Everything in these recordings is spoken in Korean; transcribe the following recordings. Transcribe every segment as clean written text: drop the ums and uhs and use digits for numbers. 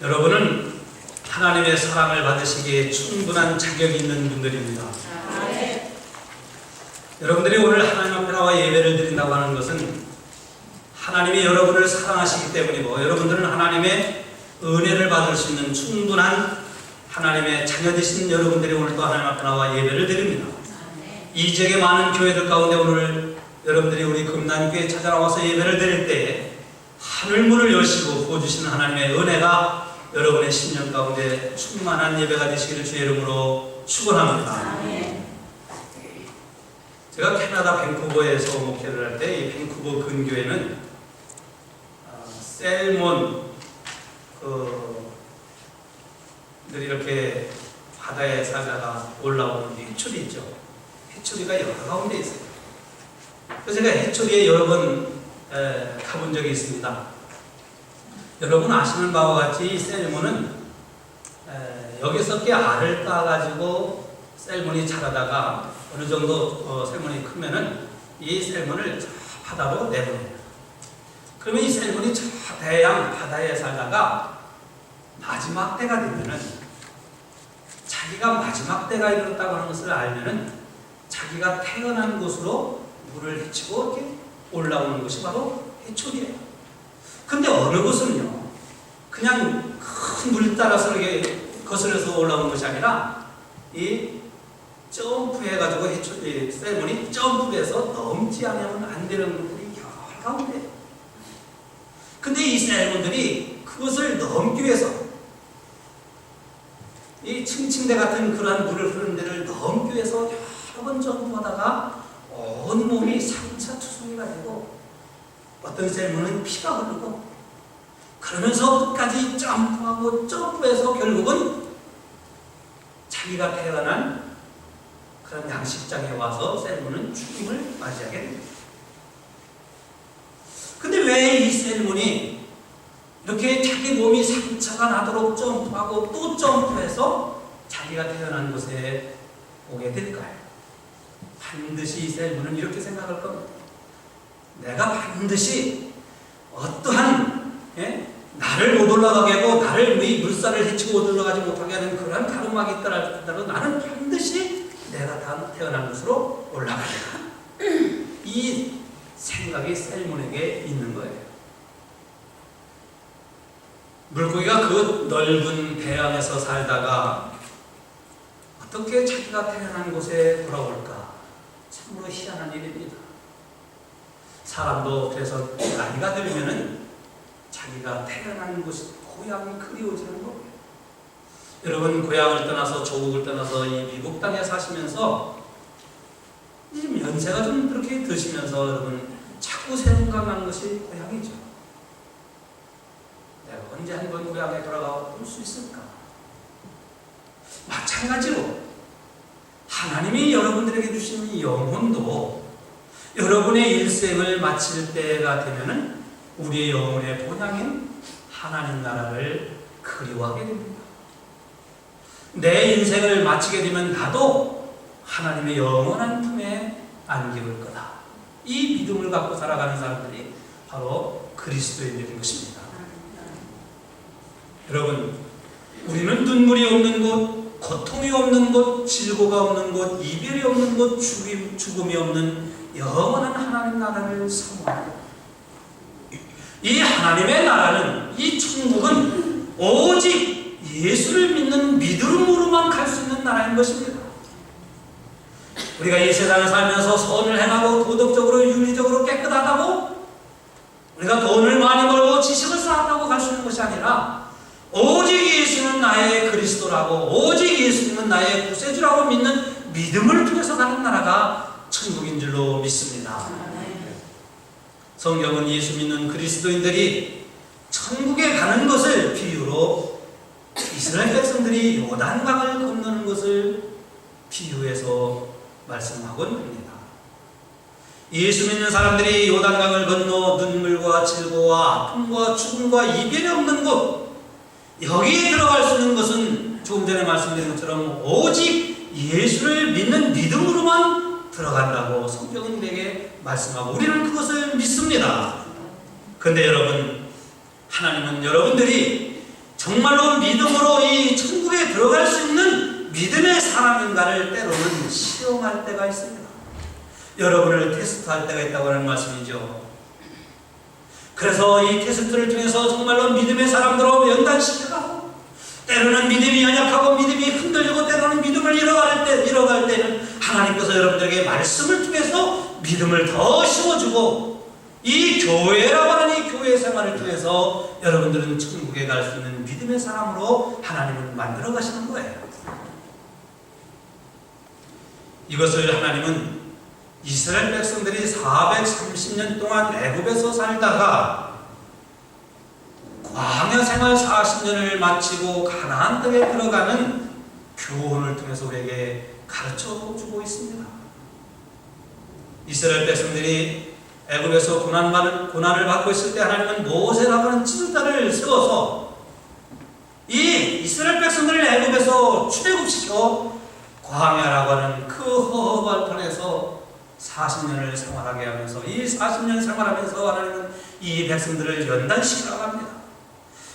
여러분은 하나님의 사랑을 받으시기에 충분한 자격이 있는 분들입니다. 여러분들이 오늘 하나님 앞에 나와 예배를 드린다고 하는 것은 하나님이 여러분을 사랑하시기 때문이고, 여러분들은 하나님의 은혜를 받을 수 있는 충분한 하나님의 자녀 되신 여러분들이 오늘 또 하나님 앞에 나와 예배를 드립니다. 이 지역의 많은 교회들 가운데 오늘 여러분들이 우리 금난교회에 찾아 나와서 예배를 드릴 때에 하늘문을 여시고 부어주시는 하나님의 은혜가 여러분의 신년 가운데 충만한 예배가 되시기를 주의 이름으로 축원합니다. 제가 캐나다 밴쿠버에서 목회를 할 때 이 밴쿠버 근교에는 셀몬 들이 이렇게 바다에 살다가 올라오는 해초리 있죠. 해초리가 여러 가운데 있어요. 그래서 제가 해초리에 여러 번 가본 적이 있습니다. 여러분 아시는 바와 같이 이 셀몬은 여기서 알을 따가지고 셀몬이 자라다가 어느 정도 셀몬이 크면은 이 셀몬을 저 바다로 내보내요. 그러면 이 셀몬이 저 대양 바다에 살다가 마지막 때가 되면은, 자기가 마지막 때가 이렇다고 하는 것을 알면은 자기가 태어난 곳으로 물을 헤치고 이렇게 올라오는 것이 바로 해초리예요. 근데 어느 곳은요, 그냥 큰 물 따라서 이렇게 거슬려서 올라오는 것이 아니라 이 점프해가지고 해초리 셀몬이 점프해서 넘지 않으면 안 되는 것들이 여러 가운데. 근데 이 셀몬들이 그것을 넘기 위해서 이 층층대 같은 그러한 물을 흐르는 데를 넘기 위해서 여러 번 점프하다가 온 몸이 상처투성이가 되고, 어떤 셀몬은 피가 흐르고, 그러면서 끝까지 점프하고 점프해서 결국은 자기가 태어난 그런 양식장에 와서 셀몬은 죽음을 맞이하게 됩니다. 근데 왜 이 셀몬이 이렇게 자기 몸이 상처가 나도록 점프하고 또 점프해서 자기가 태어난 곳에 오게 될까요? 반드시 이 셀몬은 이렇게 생각할 겁니다. 내가 반드시 어떠한 나를 못 올라가게 하고 나를 이 물살을 헤치고 못 올라가지 못하게 하는 그러한 가르막이 있더라도 나는 반드시 내가 태어난 곳으로 올라가리라. 이 생각이 셀몬에게 있는 거예요. 물고기가 그 넓은 배양에서 살다가 어떻게 자기가 태어난 곳에 돌아올까? 참으로 희한한 일입니다. 사람도 그래서 나이가 들면은 자기가 태어난 곳, 고향이 그리워지는 거예요. 여러분, 고향을 떠나서 조국을 떠나서 이 미국 땅에 사시면서 좀 연세가 좀 그렇게 드시면서 여러분 자꾸 생각나는 것이 고향이죠. 내가 언제 한번 고향에 돌아가 볼 수 있을까? 마찬가지로 하나님이 여러분들에게 주신 이 영혼도 여러분의 일생을 마칠 때가 되면은 우리의 영혼의 본향인 하나님 나라를 그리워하게 됩니다. 내 인생을 마치게 되면 나도 하나님의 영원한 품에 안기울 거다. 이 믿음을 갖고 살아가는 사람들이 바로 그리스도인들인 것입니다. 여러분, 우리는 눈물이 없는 곳, 고통이 없는 곳, 질고가 없는 곳, 이별이 없는 곳, 죽음이 없는 영원한 하나님 나라를 사모합니다. 이 하나님의 나라는, 이 천국은 오직 예수를 믿는 믿음으로만 갈 수 있는 나라인 것입니다. 우리가 이 세상을 살면서 선을 행하고 도덕적으로 윤리적으로 깨끗하다고 우리가 돈을 많이 벌고 지식을 쌓았다고 갈 수 있는 것이 아니라 오직 예수는 나의 그리스도라고, 오직 예수님은 나의 구세주라고 믿는 믿음을 통해서 가는 나라가 천국인 줄로 믿습니다. 성경은 예수 믿는 그리스도인들이 천국에 가는 것을 비유로 이스라엘 백성들이 요단강을 건너는 것을 비유해서 말씀하곤 합니다. 예수 믿는 사람들이 요단강을 건너 눈물과 질고와 아픔과 죽음과 이별이 없는 곳, 여기에 들어갈 수 있는 것은 조금 전에 말씀드린 것처럼 오직 예수를 믿는 믿음으로만 들어간다고 성경은 우리에게 말씀하고 우리는 그것을 믿습니다. 그런데 여러분, 하나님은 여러분들이 정말로 믿음으로 이 천국에 들어갈 수 있는 믿음의 사람인가를 때로는 시험할 때가 있습니다. 여러분을 테스트할 때가 있다고 하는 말씀이죠. 그래서 이 테스트를 통해서 정말로 믿음의 사람들로 연단시켜가고, 때로는 믿음이 연약하고 믿음이 흔들리고, 때로는 믿음을 잃어갈 때는 하나님께서 여러분들에게 말씀을 통해서 믿음을 더 심어주고, 이 교회라고 하는 이 교회 생활을 통해서 여러분들은 천국에 갈 수 있는 믿음의 사람으로 하나님은 만들어 가시는 거예요. 이것을 하나님은 이스라엘 백성들이 430년 동안 애굽에서 살다가 광야 생활 40년을 마치고 가나안 땅에 들어가는 교훈을 통해서 우리에게 가르쳐 주고 있습니다. 이스라엘 백성들이 애굽에서 고난을 받고 있을 때 하나님은 모세라고 하는 지도자를 세워서 이 이스라엘 백성들을 애굽에서 출애굽시켜 광야라고 하는 그 허허벌판에서 40년을 생활하게 하면서, 이 40년 생활하면서 하나님은 이 백성들을 연단시키라고 합니다.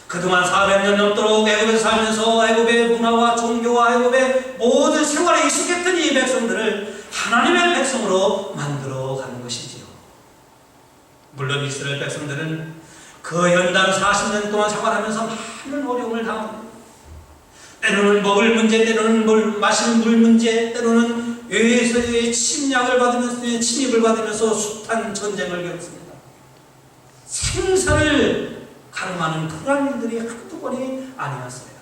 그동안 400년 넘도록 애굽에서 살면서 애굽의 문화와 종교와 애굽의 모든 생활에 익숙했던 이 백성들을 하나님의 백성으로 만들어 가는 것이지요. 물론 이스라엘 백성들은 그 연단 40년 동안 생활하면서 많은 어려움을 당합니다. 때로는 먹을 문제, 때로는 마시는 물 문제, 때로는 외에서의 침략을 받으면서, 침입을 받으면서 숱한 전쟁을 겪습니다. 생사를 가름하는 그런 일들이 한두 번이 아니었어요.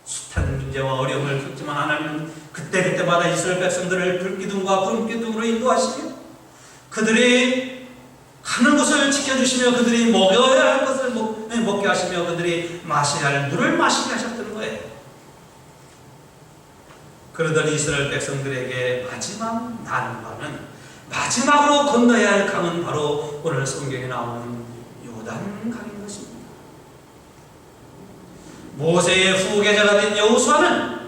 숱한 문제와 어려움을 겪지만 하나님은 그때마다 이스라엘 백성들을 불기둥과 구름기둥으로 인도하시며, 그들이 가는 곳을 지켜주시며, 그들이 먹여야 할 것을 먹게 하시며, 그들이 마셔야 할 물을 마시게 하셨던 거예요. 그러던 이스라엘 백성들에게 마지막 난관은, 마지막으로 건너야 할 강은 바로 오늘 성경에 나오는 요단강인 것입니다. 모세의 후계자가 된 여호수아는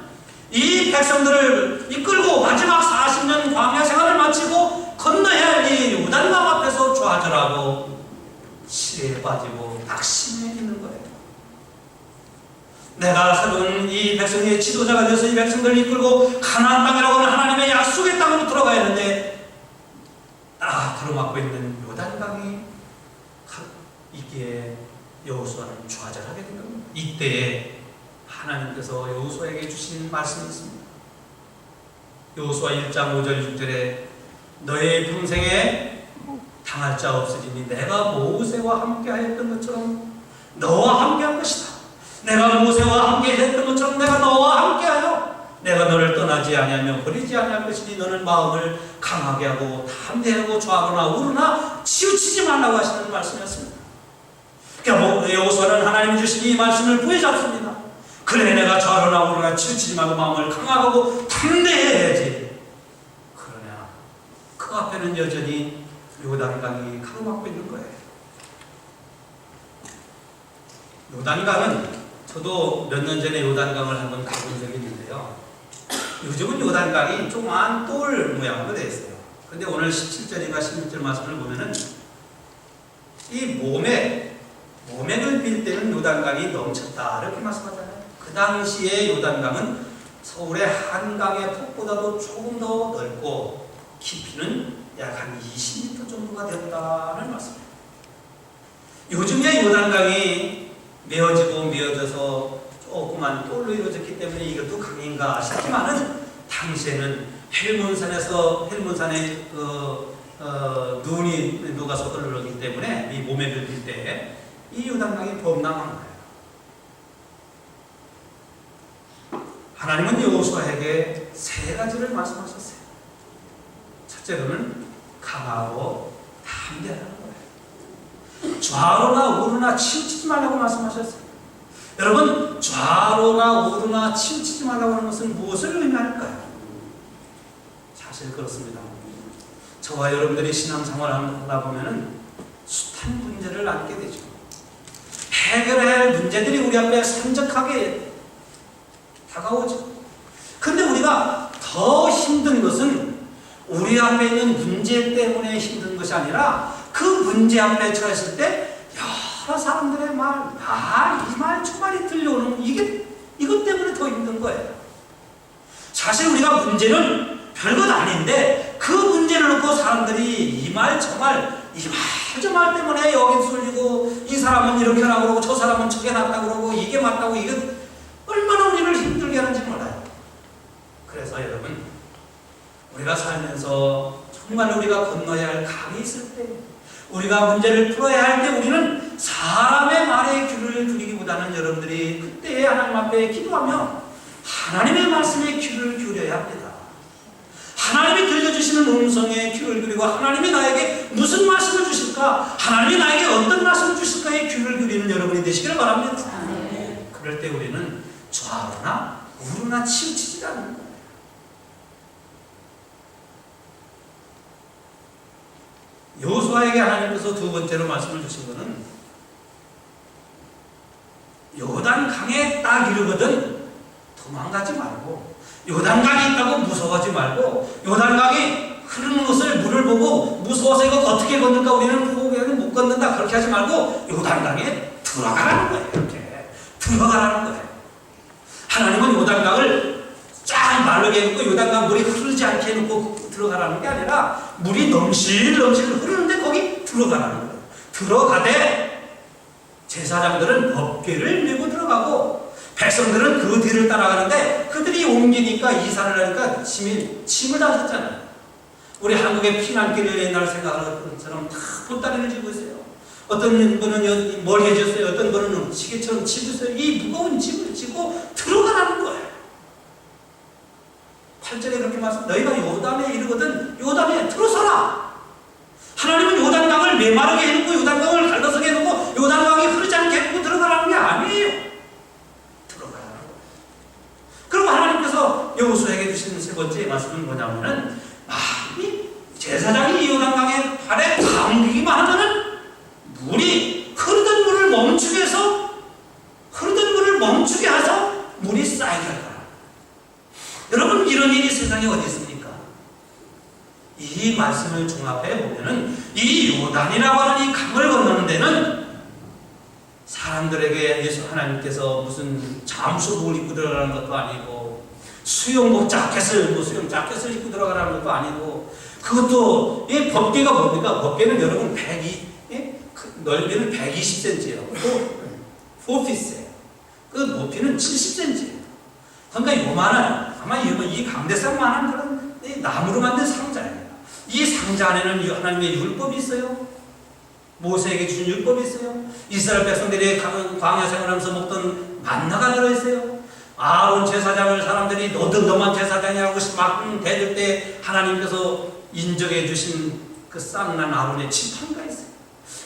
이 백성들을 이끌고 마지막 40년 광야 생활을 마치고 건너야 할 이 요단강 앞에서 좌절하고 시대에 빠지고 낙심해 있는 거예요. 내가 새로운 이 백성의 지도자가 되어서 이 백성들을 이끌고 가나안 땅이라고 하는 하나님의 약속의 땅으로 들어가야 하는데, 딱 가로막고 있는 요단강이 있기에 여호수아는 좌절하게 된 겁니다. 이때에 하나님께서 여호수아에게 주신 말씀이 있습니다. 여호수아 1장 5절 6절에 너의 평생에 당할 자 없으리니 내가 모세와 함께 하였던 것처럼 너와 함께 할 것이다. 내가 모세와 함께 했던 것처럼 내가 너와 함께하여 내가 너를 떠나지 아니하며 버리지 아니할 것이니 너는 마음을 강하게 하고 담대하고 좌로나 우로나 치우치지 말라고 하시는 말씀이었습니다. 그러니까 여호수아는 하나님이 주신 이 말씀을 부여잡습니다. 그래, 내가 좌로나 우로나 치우치지 말고 마음을 강하고 담대해야지. 그러나 그 앞에는 여전히 요단강이 가로막고 있는 거예요. 요단강은 저도 몇 년 전에 요단강을 한번 가본 적이 있는데요. 요즘은 요단강이 조그만 돌 모양으로 되어 있어요. 근데 오늘 17절인가 16절 말씀을 보면은 이 모맥을 빌 때는 요단강이 넘쳤다 이렇게 말씀하잖아요. 그 당시에 요단강은 서울의 한강의 폭보다도 조금 더 넓고 깊이는 약 한 20m 정도가 되었다는 말씀입니다. 요즘에 요단강이 메어져서 조그만 돌로 이루어졌기 때문에 이것도 강인가 싶지만은 당시에는 헬문산에 눈이 녹아서 흘러오기 때문에 이 모맥을 빌 때 이 요단강이 범람한 거예요. 하나님은 여호수아에게 세 가지를 말씀하셨어요. 첫째로는 강하고 담대하라는 거예요. 좌로나 우로나 치우치지 말라고 말씀하셨어요. 여러분, 좌로나 우로나 치우치지 말라고 하는 것은 무엇을 의미할까요? 사실 그렇습니다. 저와 여러분들이 신앙생활을 하다 보면은 숱한 문제를 안게 되죠. 해결해야 할 문제들이 우리 앞에 산적하게 다가오죠. 근데 우리가 더 힘든 것은 우리 앞에 있는 문제 때문에 힘든 것이 아니라 그 문제 앞에 처했을 때 저 사람들의 말, 이 말 저 말이 들려오는 이것 때문에 더 힘든 거예요. 사실 우리가 문제는 별것 아닌데 그 문제를 놓고 사람들이 이 말 저 말 저 말 때문에 여기 쏠리고 이 사람은 이렇게 하라고 그러고 저 사람은 저게 낫다고 그러고 이게 맞다고 이게 얼마나 우리를 힘들게 하는지 몰라요. 그래서 여러분 우리가 살면서 정말 우리가 건너야 할 강이 있을 때 우리가 문제를 풀어야 할 때 우리는 사람의 말에 귀를 기울이기보다는 여러분들이 그때에 하나님 앞에 기도하며 하나님의 말씀에 귀를 기울여야 합니다. 하나님이 들려주시는 음성에 귀를 기울이고 하나님이 나에게 무슨 말씀을 주실까? 하나님이 나에게 어떤 말씀을 주실까에 귀를 기울이는 여러분이 되시기를 바랍니다. 그럴 때 우리는 좌우나 우루나 치우치지 않는 거예요. 여호수아에게 하나님께서 두 번째로 말씀을 주신 것은 요단강에 딱 이르거든 도망가지 말고 요단강이 있다고 무서워하지 말고 요단강이 흐르는 것을 물을 보고 무서워서 이거 어떻게 건널까 우리는 포기하면 못 건넌다 그렇게 하지 말고 요단강에 들어가라는 거예요. 이렇게 들어가라는 거예요. 하나님은 요단강을 쫙 마르게 해놓고 요단강 물이 흐르지 않게 해놓고 들어가라는 게 아니라 물이 넘실넘실 흐르는데 거기 들어가라는 거예요. 들어가되 제사장들은 법궤를 메고 들어가고 백성들은 그 뒤를 따라가는데 그들이 옮기니까 이사를 하니까 짐을 다 졌잖아요. 우리 한국의 피난길을 옛날 생각하는 것처럼 다 보따리를 지고 있어요. 어떤 분은 머리에 졌어요. 어떤 분은 시계처럼 지고 있어요. 이 무거운 짐을 지고 들어가라는 거예요. 8절에 그렇게 말씀, 너희가 요단에 이르거든 요단에 들어서라. 하나님은 요단강을 메마르게 해놓고 요단강을 갈라서게 해놓고 요단강이 흐르지 않게 해놓고 들어가라는 게 아니에요. 들어가라는 거예요. 그리고 하나님께서 여호수아에게 주신 세 번째 말씀은 뭐냐면은 제사장이 이 요단강에 발에 담기기만 하면은 물이 흐르던 물을 멈추게 해서 물이 쌓이게 할 거야. 여러분 이런 일이 세상에 어디 있습니까? 이 말씀을 종합해 보면은 이 요단이라고 하는 이 강을 건너는 데는 사람들에게 예수 하나님께서 무슨 잠수복을 입고 들어가는 것도 아니고 수영 자켓을 입고 들어가라는 것도 아니고 그것도 이 법궤가 뭡니까? 법궤는 여러분 넓이는 120cm예요. 그리고 4피스예요. 그 높이는 70cm예요. 그러니까 요만한 아마 이 강대상만한 그런 나무로 만든 상자예요. 이 상자 안에는 하나님의 율법이 있어요. 모세에게 주신 율법이 있어요. 이스라엘 백성들이 광야 생활하면서 먹던 만나가 들어있어요. 아론 제사장을 사람들이 너만 제사장이라고 막 대들 때 하나님께서 인정해 주신 그 쌍난 아론의 지팡이가 있어요.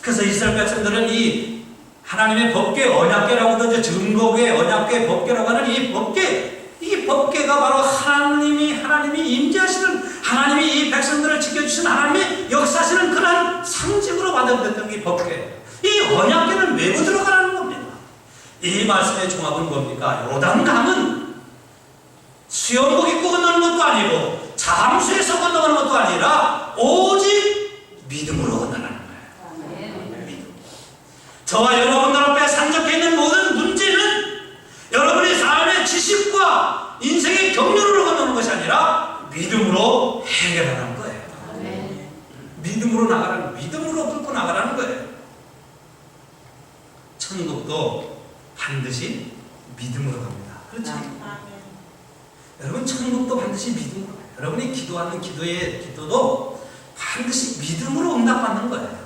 그래서 이스라엘 백성들은 이 하나님의 법궤 언약궤라고도 증거궤 언약궤 법궤라고 하는 이 법궤가 바로 하나님이 임재하시는 하나님이 이 백성들을 지켜주신 하나님의 역사하시는 그런 상징으로 받아들였던 이 법궤. 이 언약궤를 메고 들어가라는 겁니다. 이 말씀의 종합은 뭡니까? 요단강은 수영복 입고 건너는 것도 아니고 잠수해서 건너가는 것도 아니라 오직 믿음으로 건너는 거예요. 믿음. 저와 여러분들 앞에 산적해 있는 모든 문제는 여러분의 삶의 지식과 인생의 경륜으로 건너는 것이 아니라 믿음으로 해결하는 거예요. 믿음으로 뚫고 나가라는 거예요. 천국도 반드시 믿음으로 갑니다. 그렇죠? 여러분 천국도 반드시 믿음으로 가요. 여러분이 기도하는 기도도 반드시 믿음으로 응답받는 거예요.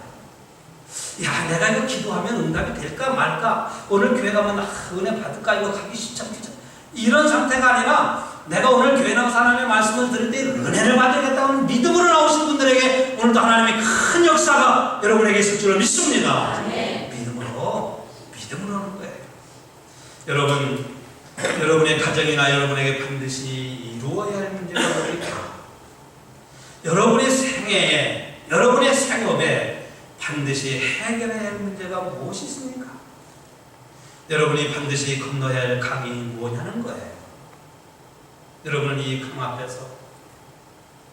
야, 내가 이거 기도하면 응답이 될까 말까? 오늘 교회 가면 은혜 받을까? 이거 가기 쉽지 않겠죠? 이런 상태가 아니라 내가 오늘 교회 나가서 하나님의 말씀을 들을 때 은혜를 받으겠다는 믿음으로 나오신 분들에게 오늘도 하나님의 큰 역사가 여러분에게 있을 줄을 믿습니다. 믿음으로 하는 거예요. 여러분의 가정이나 여러분에게 반드시 이루어야 할 문제가 뭐입니까? 여러분의 생애에, 여러분의 생업에 반드시 해결해야 할 문제가 무엇이 있습니까? 여러분이 반드시 건너야 할 강이 뭐냐는 거예요. 여러분은 이 강 앞에서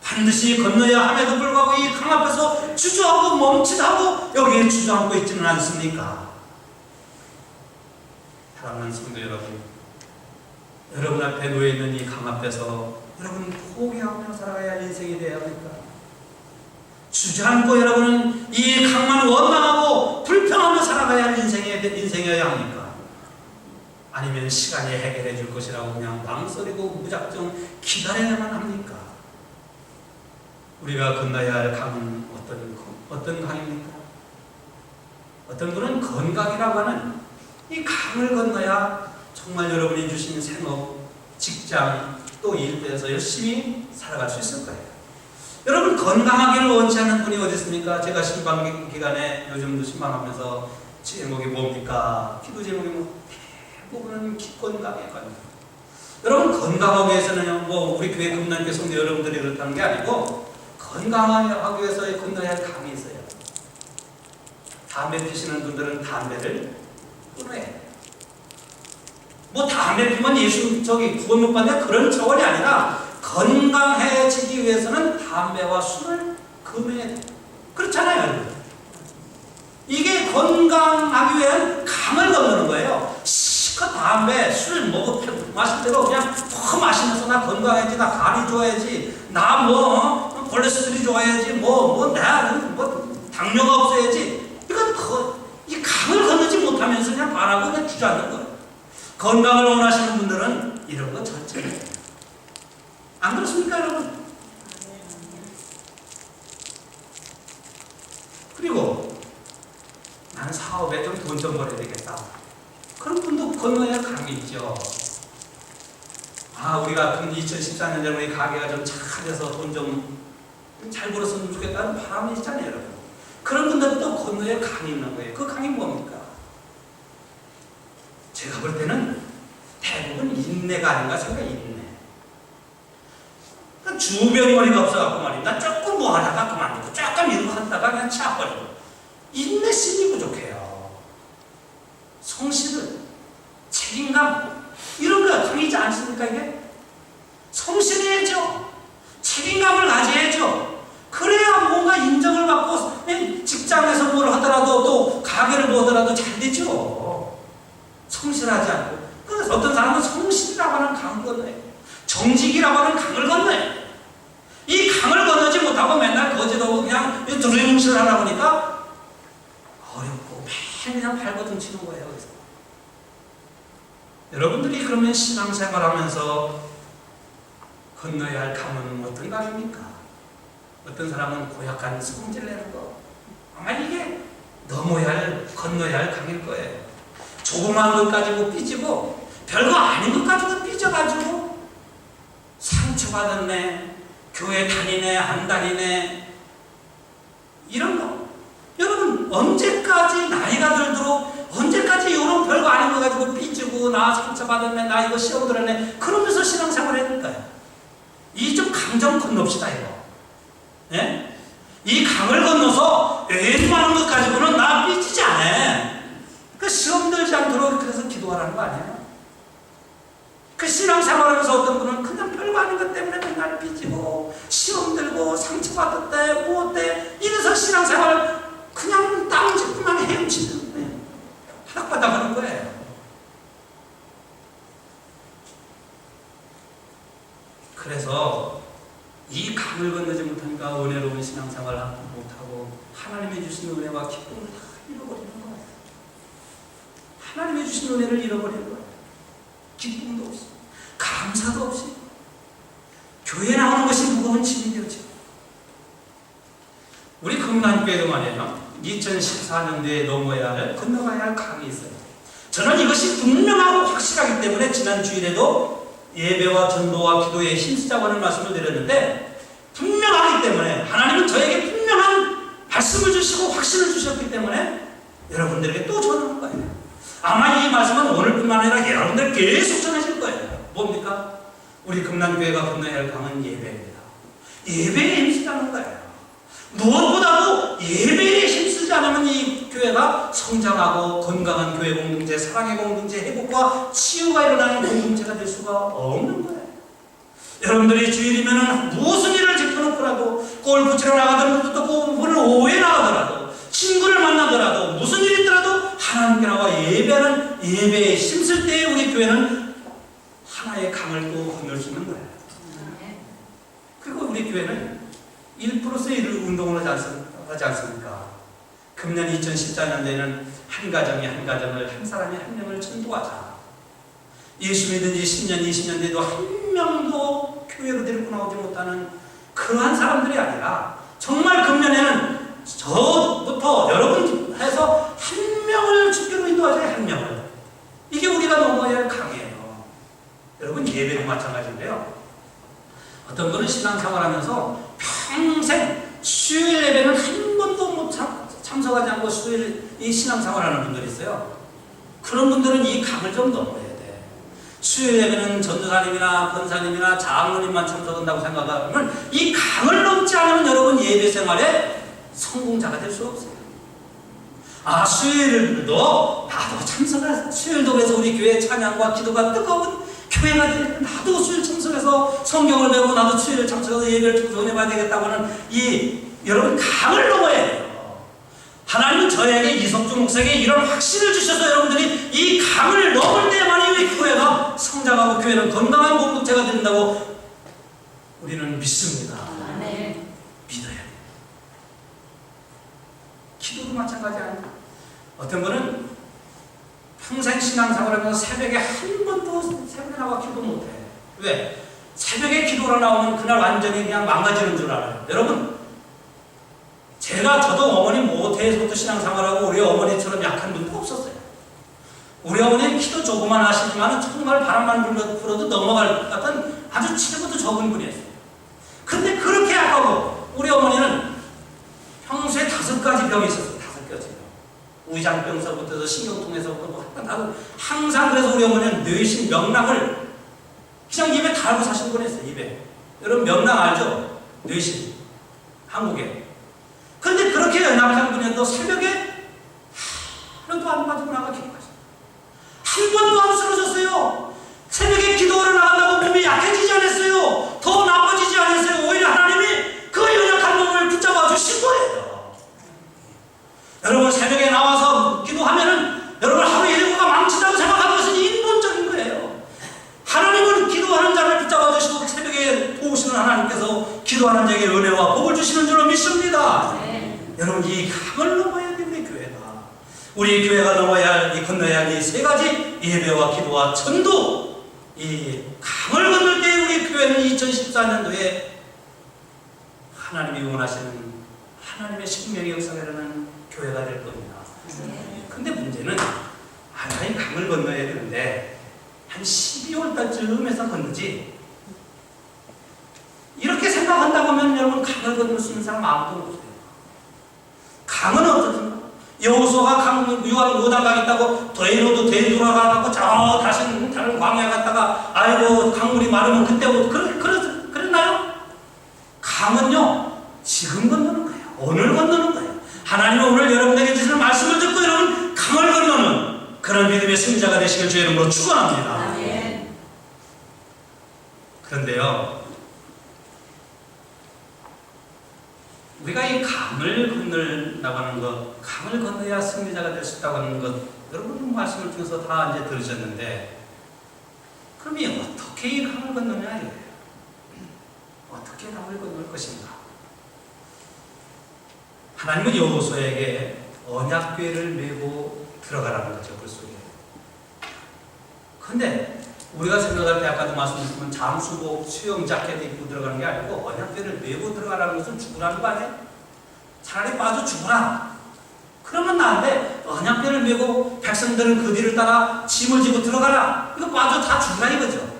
반드시 건너야 함에도 불구하고 이 강 앞에서 주저하고 멈칫하고 여기에 주저앉고 있지는 않습니까? 사랑하는 성도 여러분, 여러분 앞에 놓여있는 이 강 앞에서 여러분 포기하며 살아가야 할 인생이 되어야 합니까? 주저앉고 여러분은 이 강만 원망하고 불평하며 살아가야 할 인생이어야 합니까? 아니면 시간이 해결해 줄 것이라고 그냥 망설이고 무작정 기다려야만 합니까? 우리가 건너야 할 강은 어떤 강입니까? 어떤 분은 건강이라고 하는 이 강을 건너야 정말 여러분이 주신 생업, 직장, 또 일대에서 열심히 살아갈 수 있을 거예요. 여러분 건강하기를 원치 않는 분이 어디 있습니까? 제가 신방 기간에 요즘도 신방하면서 제목이 뭡니까? 기도 제목이 대부분은 건강에 관련. 여러분 건강하기 위해서는 우리 교회 금남교회 성도 여러분들이 그렇다는 게 아니고 건강하기 위해서 건너야 할 강이 있어요. 담배 피시는 분들은 담배를 끊어야 해요. 담배 피면 예수 구원 못 받는 그런 차원이 아니라 건강해지기 위해서는 담배와 술을 금해야 돼요. 그렇잖아요, 여러분. 이게 건강하기 위한 강을 건너는 거예요. 실컷 담배, 술 마실 때도 그냥 더 마시면서 나 건강해야지, 나 간이 좋아야지, 나 콜레스테롤이 좋아야지, 당뇨가 없어야지. 이 강을 건너지 못하면서 그냥 바라고 그냥 주저앉는 거예요. 건강을 원하시는 분들은 이런 거 절제. 안 그렇습니까, 여러분? 그리고 나는 사업에 좀 돈 좀 벌어야 되겠다. 그런 분도 건너야 할 강이 있죠. 우리가 2014년에 우리 가게가 좀 착해서 돈 좀 잘 벌었으면 좋겠다는 바람이 있잖아요, 여러분. 그런 분들은 또 건너야 할 강이 있는 거예요. 그 강이 뭡니까? 제가 볼 때는 대부분 인내가 아닌가 생각해요. 인내. 주변머리가 없어갖고 말입니다. 조금 하다가 그만두고 조금 이런 거 하다가 그냥 차버리고 인내심이 부족해요. 성실을, 책임감 이런 거 강이지 않습니까? 이게 성실해야죠. 책임감을 가져야죠. 그래야 뭔가 인정을 받고 직장에서 뭘 하더라도 또 가게를 보더라도 잘 되죠. 성실하지 않고. 그래서 어떤 사람은 성실이라고 하는 강을 건너요. 정직이라고 하는 강을 건너요. 이 강을 건너지 못하고 맨날 거지도 그냥 두루뭉실을 하다 보니까 어렵고 매일 그냥 발버둥 치는 거예요. 그래서 여러분들이 그러면 신앙생활 하면서 건너야 할 강은 어떤 강입니까? 어떤 사람은 고약한 성질 내는 거. 아마 이게 건너야 할 강일 거예요. 조그만 것 가지고 삐지고 별거 아닌 것 가지고 삐져가지고 상처받았네, 교회 다니네 안 다니네 이런 거. 여러분 언제까지 나이가 들도록 언제까지 이런 별거 아닌 거 가지고 삐지고 나 상처받았네, 나 이거 시험 들었네 그러면서 신앙생활 해야 될까요? 이 좀 강 좀 건넙시다 이거. 예? 이 강을 건너서 웬만한 것 가지고는 나 삐지지 않아. 그 시험 들지 않도록 그래서 기도하라는 거 아니에요? 그 신앙생활하면서 어떤 분은 그냥 별거 아닌 것 때문에 맨날 삐지고 시험 들고 상처받았대 뭐 어때 이래서 신앙생활 그냥 땅 짚고만 헤엄치는 거예요. 바닥바닥 하는 거예요. 그래서 이 강을 건너지 못하니까 은혜로운 신앙생활을 못하고 하나님이 주신 은혜와 기쁨을 다 잃어버리는 거예요. 하나님이 주신 은혜를 잃어버리는 거예요. 기쁨도 없이 감사도 없이 교회 나오는 것이 무거운 짐이 되었죠. 우리 금남교회도 말이에요. 2014년도에 건너가야 할 강이 있어요. 저는 이것이 분명하고 확실하기 때문에 지난 주일에도 예배와 전도와 기도에 힘쓰자고 하는 말씀을 드렸는데 분명하기 때문에 하나님은 저에게 분명한 말씀을 주시고 확신을 주셨기 때문에 여러분들에게 또 전하는 거예요. 아마 이 말씀은 오늘뿐만 아니라 여러분들 계속 전하실 거예요. 뭡니까? 우리 금남교회가 건너야 할 강은 예배입니다. 예배에 힘쓰자는 거예요. 무엇보다도 예배에 힘쓰지 않으면 이 교회가 성장하고 건강한 교회 공동체, 사랑의 공동체, 회복과 치유가 일어나는 공동체가 될 수가 없는 거예요. 여러분들이 주일이면 무슨 일을 짚어놓고라도 골프 치러 나가더라도 또 오후를 오후에 나가더라도 친구를 만나더라도 무슨 일이 있더라도 하나님께 나와 예배하는 예배에 힘쓸 때 우리 교회는 하나의 강을 또 건널 수 있는 거예요. 그리고 우리 교회는 1%의 운동을 하지 않습니까? 금년 2014년도에는 한 가정이 한 가정을, 한 사람이 한 명을 전도하자. 예수 믿은 지 10년, 20년 돼도 한 명도 교회로 데리고 나오지 못하는 그러한 사람들이 아니라 정말 금년에는 저부터 여러분 해서 한 명을 주교로 인도하자. 한 명을. 이게 우리가 넘어야 할 강이에요. 여러분 예배도 마찬가지인데요. 어떤 분은 신앙생활하면서 평생 수요일 예배는 한 번도 못 참석하지 않고 수요일 이 신앙생활하는 분들이 있어요. 그런 분들은 이 강을 좀 넘어야 돼. 수요일 예배는 전도사님이나 권사님이나 장로님만 참석한다고 생각하면 이 강을 넘지 않으면 여러분 예배 생활에 성공자가 될 수 없어요. 아, 수요일도 나도 참석해서 수요일도 그래서 우리 교회 찬양과 기도가 뜨거운 교회가 되면 나도 수요일 참석해서 성경을 배우고 나도 수요일 참석해서 예배를 통해서 은혜 받아야 되겠다고는 이 여러분 강을 넘어야 돼요. 하나님은 저에게 이석주 목사에게 이런 확신을 주셔서 여러분들이 이 강을 넘을 때만이 우리 교회가 성장하고 교회는 건강한 공동체가 된다고 우리는 믿습니다. 네. 믿어야 돼요. 기도도 마찬가지 아닙니까? 어떤 분은 평생 신앙생활을 하면서 새벽에 한 번도 새벽에 나와 기도 못해. 왜? 새벽에 기도로 나오면 그날 완전히 그냥 망가지는 줄 알아요. 여러분, 저도 어머니 모태에서부터 신앙생활하고 우리 어머니처럼 약한 분도 없었어요. 우리 어머니는 키도 조그만 하시지만 정말 바람만 불어도 넘어갈 것 같은 아주 체구도 적은 분이었어요. 근데 그렇게 약하고 우리 어머니는 평소에 5가지 병이 있었어요. 5가지. 우장병서부터 신경통에서부터 항상 그래서 우리 어머니는 뇌신 명랑을 그냥 입에 달고 사신 분이었어요. 입에. 여러분 명랑 알죠? 뇌신. 한국에. 그런데 그렇게 연약한 분이어도 새벽에 하루도 안 빠지고 나가 기도하셨어요. 한 번도 안 쓰러졌어요. 새벽에 기도하러 나간다고 몸이 약해지지 않았어요. 더 나빠지지 않았어요. 오히려 하나님이 그 연약한 몸을 붙잡아 주신 거예요. 여러분 새벽에 나와서 기도하면은 여러분 하루 일과가 망친다고 생각하는 것은 인본적인 거예요. 하나님은 기도하는 자를 붙잡아 주시고 새벽에 도우시는 하나님께서 기도하는 자에게 은혜와 복을 주시는 줄로 믿습니다. 네. 여러분 이 강을 넘어야 돼 우리 교회가. 우리 교회가 넘어야 할, 건너야 할 이 3가지 예배와 기도와 전도, 이 강을 건널 때 우리 교회는 2014년도에 하나님이 원하시는 하나님의 생명의 역사가 일어나는 교회가 될 겁니다. 근데 문제는 이 강을 건너야 되는데 한 12월 달쯤에서 건너지. 이렇게 생각한다고 하면 여러분 강을 건널 수 있는 사람 아무도 없어요. 강은 어떻습니까? 여호수아가 요단강 있다고 되로도 되돌아가고 저 다른 광야 갔다가 아이고 강물이 마르면 그때부터 그랬나요? 강은요 지금 건너는 거예요. 오늘 건너는 거예요. 하나님은 오늘 여러분에게 주시는 말씀을 듣고 여러분 강을 건너는 그런 믿음의 승자가 되시길 주의 이름으로 축원합니다. 아멘. 그런데요 우리가 이 강을 건너려고 하는 것, 강을 건너야 승리자가 될 수 있다고 하는 것, 여러분 말씀을 통해서 다 이제 들으셨는데, 그럼 이 어떻게 이 강을 건너냐 이거예요. 어떻게 강을 건널 것인가? 하나님은 여호수아에게 언약궤를 메고 들어가라는 거죠, 물 속에. 그런데 우리가 생각할 때 아까도 말씀드렸지만 잠수복, 수영 자켓 입고 들어가는 게 아니고 언약궤를 메고 들어가라는 것은 죽으라는 거 아니에요? 차라리 빠져 죽으라. 그러면 나은데 언약궤를 메고 백성들은 그 뒤를 따라 짐을 지고 들어가라. 이거 빠져 다 죽으라 이거죠.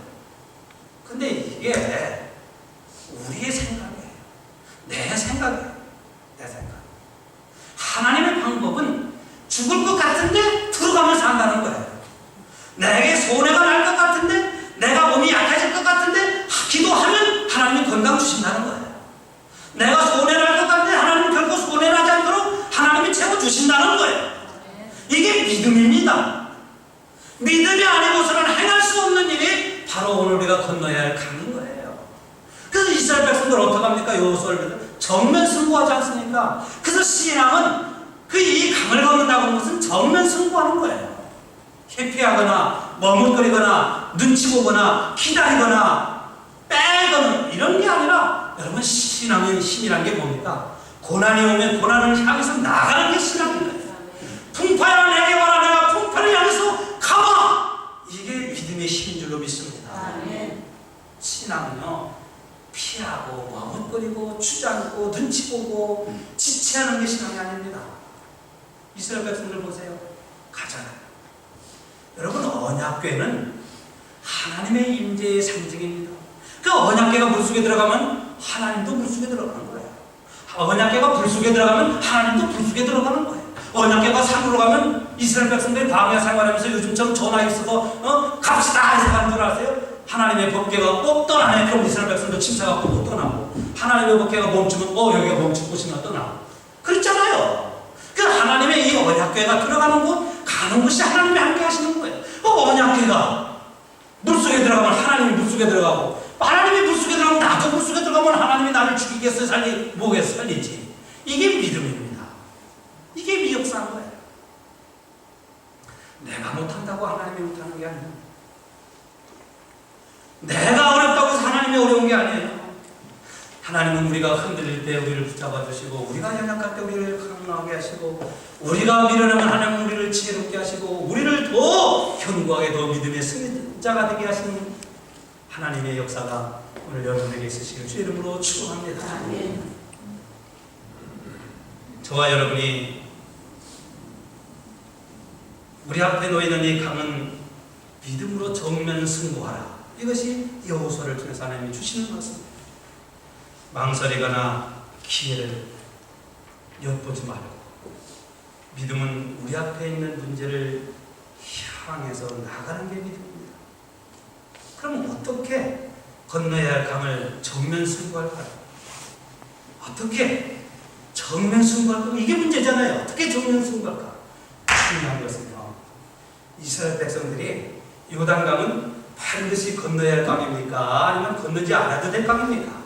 근데 이게 우리의 생각이에요. 내 생각이에요. 내 생각. 하나님의 방법은 죽을 것 같은데 들어가면 산다는 거예요. 내게 손해가 날 것 같은데, 내가 몸이 약해질 것 같은데 기도하면 하나님이 건강 주신다는 거예요. 내가 손해 날 것 같은데 하나님이 결코 손해 나지 않도록 하나님이 채워 주신다는 거예요. 이게 믿음입니다. 믿음이 아니고서는 행할 수 없는 일이 바로 오늘 우리가 건너야 할 강인 거예요. 그래서 이스라엘 백성들 어떡합니까? 여호수아를 정면 승부하지 않습니까? 그래서 신앙은 이 강을 건넌다고 하는 것은 정면 승부하는 거예요. 회피하거나 머뭇거리거나 눈치 보거나 기다리거나 빼거나 이런 게 아니라, 여러분, 신앙의 힘이란 게 뭡니까? 고난이 오면 고난을 향해서 나가는 게 신앙입니다. 풍파야 내게 와라, 내가 풍파를 향해서 가봐. 이게 믿음의 힘인 줄로 믿습니다. 신앙은요, 피하고 머뭇거리고 주저앉고 눈치 보고 지체하는 게 신앙이 아닙니다. 이스라엘 백성들 보세요. 가잖아요. 여러분, 언약궤는 하나님의 임재의 상징입니다. 그 언약궤가 물속에 들어가면 하나님도 물속에 들어가는 거예요. 언약궤가 불속에 들어가면 하나님도 불속에 들어가는 거예요. 언약궤가 산으로 가면 이스라엘 백성들이 광야 생활하면서 요즘처럼 전화 있어서 갑시다 해서 가는 줄 아세요? 하나님의 법궤가 꼭 떠나네. 그럼 이스라엘 백성도 침사갖고 못 떠나고, 하나님의 법궤가 멈추면 여기가 멈출 곳이나 떠나고 그렇잖아요. 그 하나님의 이 언약궤가 들어가는 곳, 가는 곳이 하나님이 함께 하시는 거예요. 언약궤가 물속에 들어가면 하나님이 물속에 들어가고, 하나님이 물속에 들어가면 나도 물속에 들어가면 하나님이 나를 죽이겠어 뭐겠어 살리지. 이게 믿음입니다. 이게 미역사인 거예요. 내가 못한다고 하나님이 못하는 게 아니에요. 내가 어렵다고 해서 하나님이 어려운 게 아니에요. 하나님은 우리가 흔들릴 때 우리를 붙잡아 주시고, 우리가 연약할 때 우리를 강하게 하시고, 우리가 미련하면 하나님은 우리를 지혜롭게 하시고, 우리를 더 견고하게 더 믿음의 승리자가 되게 하시는 하나님의 역사가 오늘 여러분에게 있으시길 주의 이름으로 축원합니다. 저와 여러분이 우리 앞에 놓이는 이 강은 믿음으로 정면 승부하라. 이것이 여호수아를 통해서 하나님이 주시는 것입니다. 망설이거나 기회를 엿보지 말고, 믿음은 우리 앞에 있는 문제를 향해서 나가는 게 믿음입니다. 그럼 어떻게 건너야 할 강을 정면 승부할까요? 어떻게 정면 승부할까? 이게 문제잖아요. 어떻게 정면 승부할까? 중요한 것은요, 이스라엘 백성들이 요단강은 반드시 건너야 할 강입니까? 아니면 건너지 않아도 될 강입니까?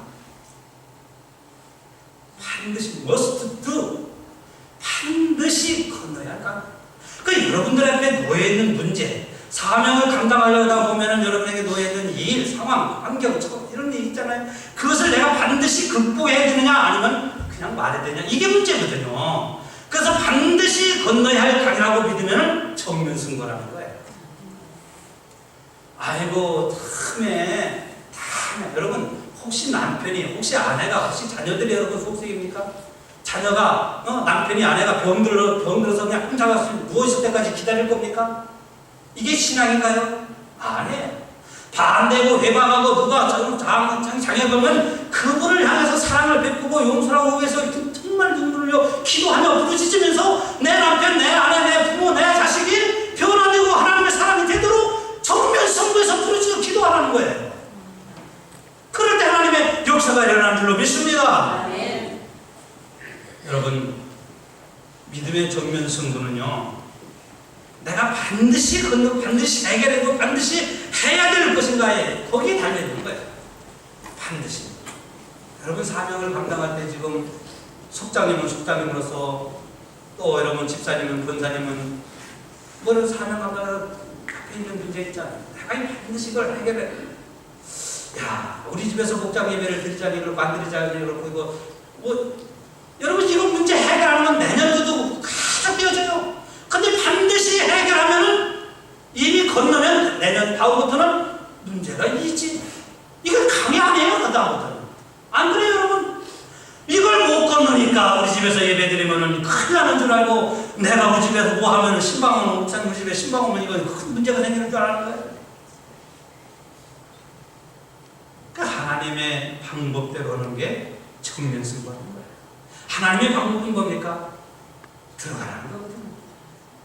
반드시 must do, 반드시 건너야 할 강. 여러분들 앞에 놓여있는 문제, 사명을 감당하려다 보면은 여러분에게 놓여있는 일, 상황, 환경, 이런 일 있잖아요. 그것을 내가 반드시 극복해야 되느냐 아니면 그냥 말해야 되느냐, 이게 문제거든요. 그래서 반드시 건너야 할 강이라고 믿으면 정면 승부라는 거예요. 아이고 탐에 여러분, 혹시 남편이, 혹시 아내가, 혹시 자녀들이 여러분 속색입니까? 자녀가 남편이, 아내가 병들어서 그냥 혼자 누워있을 때까지 기다릴 겁니까? 이게 신앙인가요? 아니에요. 반대고 회방하고 누가 장애 보면 그분을 향해서 사랑을 베푸고 용서하고 위해서 정말 눈물을 흘려 기도하며 부르짖으면서 내 남편, 내 아내, 내 부모, 내 자식이 변화되고 하나님의 사랑이 되도록 정면 승부해서 부르짖어 기도하라는 거예요. 그럴 때 하나님의 역사가 일어나는 줄로 믿습니다. 네. 여러분, 믿음의 정면 승부는요, 내가 반드시 해결해도 반드시 해야 될 것인가에 거기에 달려있는 거예요. 반드시. 여러분, 사명을 감당할 때 지금 속장님은 속장님으로서, 또 여러분 집사님은 권사님은 뭐를 사명 감당하다 앞에 있는 문제 있잖아요. 내가 반드시 이걸 해결해. 야, 우리 집에서 목장 예배를 드리자니 그렇고 안 드리자니 그렇고 이거 여러분, 이거 문제 해결하면 내년도도 가득 띄어져요. 근데 반드시 해결하면은 이미 건너면 내년 다음부터는 문제가 있지. 이건 강이 아니에요. 그 다음부터는. 안 그래요, 여러분? 이걸 못 건너니까 우리 집에서 예배 드리면은 큰일 나는 줄 알고, 내가 우리 집에서 뭐 하면은 신방 오면, 목사님 우리 집에 신방 오면 이건 큰 문제가 생기는 줄 아는 거예요. 하나님의 방법대로 하는 게 정면 승부하는 거예요. 하나님의 방법은 뭡니까? 들어가라는 거거든요.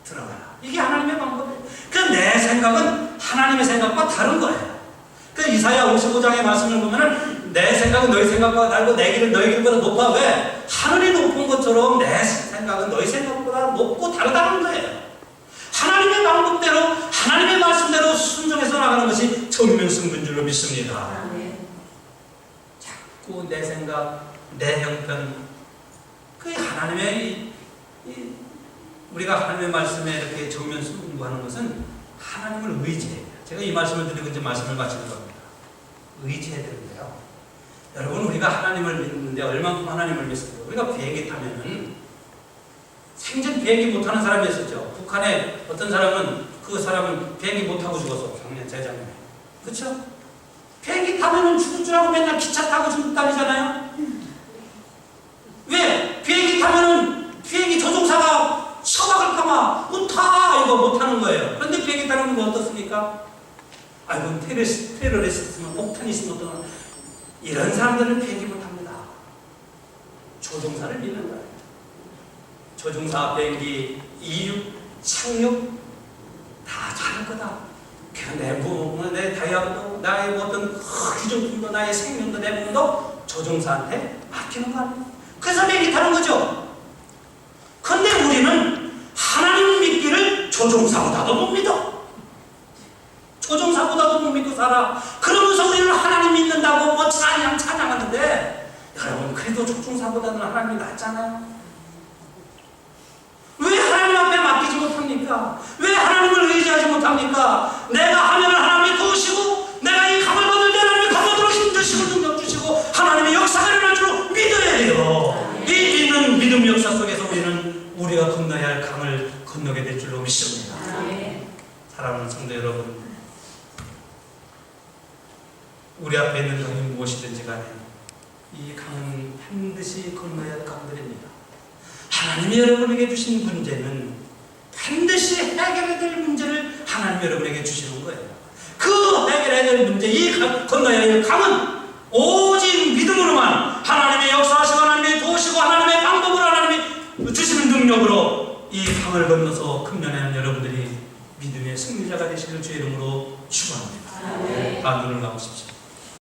들어가라. 이게 하나님의 방법이에요. 내 생각은 하나님의 생각과 다른 거예요. 이사야 55장의 말씀을 보면은 내 생각은 너희 생각보다 다르고 내 길은 너희 길보다 높아. 왜? 하늘이 높은 것처럼 내 생각은 너희 생각보다 높고 다르다는 거예요. 하나님의 방법대로, 하나님의 말씀대로 순종해서 나가는 것이 정면 승부인 줄로 믿습니다. 자꾸 내 생각, 내 형편, 그게 하나님의 우리가 하나님의 말씀에 이렇게 정면 승부하는 것은 하나님을 의지해야 돼요. 제가 이 말씀을 드리고 이제 말씀을 마치는 겁니다. 의지해야 되는데요. 여러분, 우리가 하나님을 믿는데 얼만큼 하나님을 믿습니까? 우리가 비행기 타면은 생전 비행기 못하는 사람이 있었죠. 북한에 어떤 사람은 그 사람은 비행기 못하고 죽었어. 작년, 재작년에. 그쵸? 비행기 타면은 죽은 줄 알고 맨날 기차 타고 다니잖아요? 왜? 비행기 타면은 비행기 조종사가 처박을 타마 못 타! 이거 못 타는 거예요. 그런데 비행기 타는 건 어떻습니까? 아이고, 테러리스트면 폭탄이스면 어떤 이런 사람들은 비행기 못 탑니다. 조종사를 믿는 거예요. 조종사, 비행기, 이륙, 착륙 다 잘할 거다. 내 다이아도, 나의 어떤 귀중품도, 나의 생명도, 내 몸도 조종사한테 맡기는 거 아니에요. 그래서 비행기 타는 거죠. 근데 우리는 하나님 믿기를 조종사보다도 못 믿어. 조종사보다도 못 믿고 살아. 그러면서 우리는 하나님 믿는다고 뭐 찬양하는데, 여러분, 그래도 조종사보다는 하나님이 낫잖아요. 왜 하나님 앞에 맡기지 못합니까? 왜 하나님을 의지하지 못합니까? 내가 하면은 하나님이 도우시고, 내가 이 강을 건널 때 하나님이 건너도록 힘드시고 능력 주시고 하나님의 역사가 일어날 줄 믿어야 돼요. 이 믿는 믿음 역사 속에서 우리는 우리가 건너야 할 강을 건너게 될 줄로 믿습니다. 사랑하는 성도 여러분, 우리 앞에 있는 강이 무엇이든지 간에 이 강은 반드시 건너야 할 강들입니다. 하나님이 여러분에게 주신 문제는 반드시 해결해야 될 문제를 하나님이 여러분에게 주시는 거예요. 그 해결해야 될 문제, 이 건너야 할 강은 오직 믿음으로만, 하나님의 역사하시고 하나님의 도우시고 하나님의 방법으로, 하나님이 주시는 능력으로 이 강을 건너서 금년에는 여러분들이 믿음의 승리자가 되시길 주의 이름으로 축원합니다. 다 눈을 감으십시오.